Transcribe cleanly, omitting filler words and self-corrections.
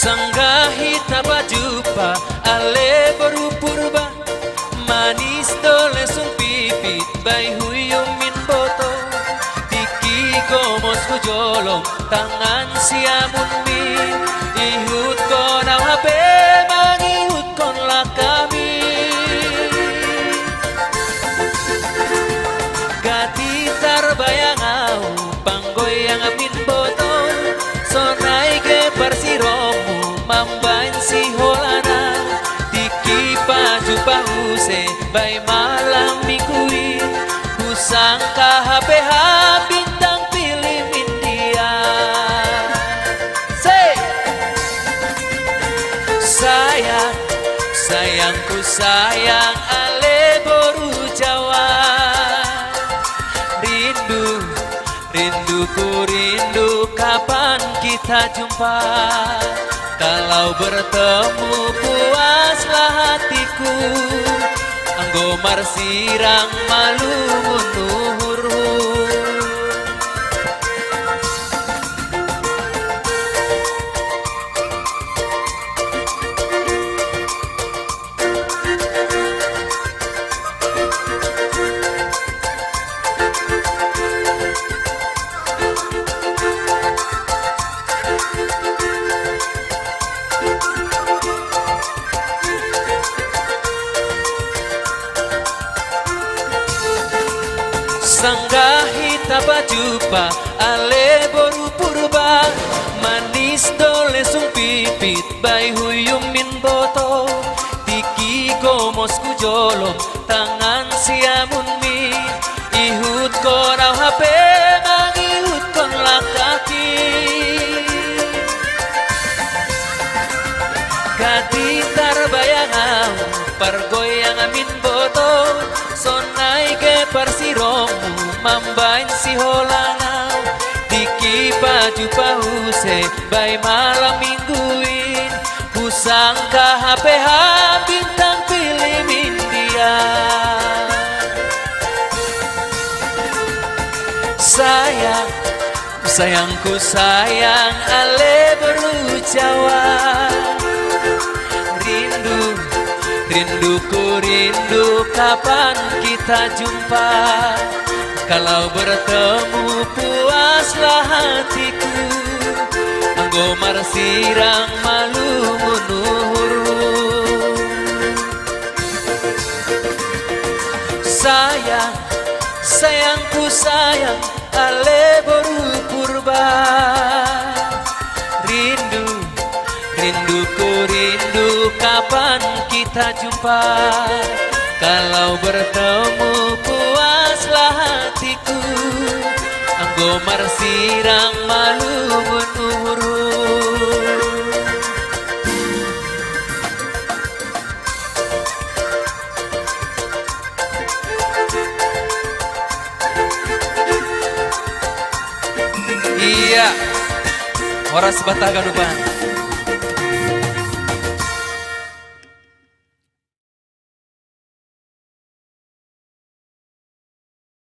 Sanggahi taba jumpa ale baru purba manis dole sung pipit bay huyum min boto tiki gomos ku jolong tangan siamun min ihut kon au hape mangihut kon lah kami gati tarbayang au panggoyang min boto sonai ke persiromu mamban si holana tiki paju pahuse bay malam mingguin kusangka HPH bintang film India. Say sayang sayangku sayang ale boru Jawa rindu rinduku rindu kapan kita jumpa kalau bertemu puaslah hatiku anggo marsirang malu nuhurhu Sanggahi taba jumpa ale boru purba manis dole sung pipit bay huyum min boto tiki gomos ku jolong tangan siamun mi ihut kon au hape mangihut kon lah kaki gati tarbayang au pargoyang min boto sonai ke persiromu mambain si holanau tiki baju pahuse bay malam mingguin kusangka HPH bintang film India. Sayang sayangku sayang ale baru Jawa rindu rinduku rindu kapan kita jumpa kalau bertemu puaslah hatiku anggo marsirang malu nuhurhu sayang sayangku sayang ale baru purba rindu rinduku rindu kapan kita jumpa kalau bertemu puaslah hatiku anggo marsirang malu nuhurhu iya horas bataga dupan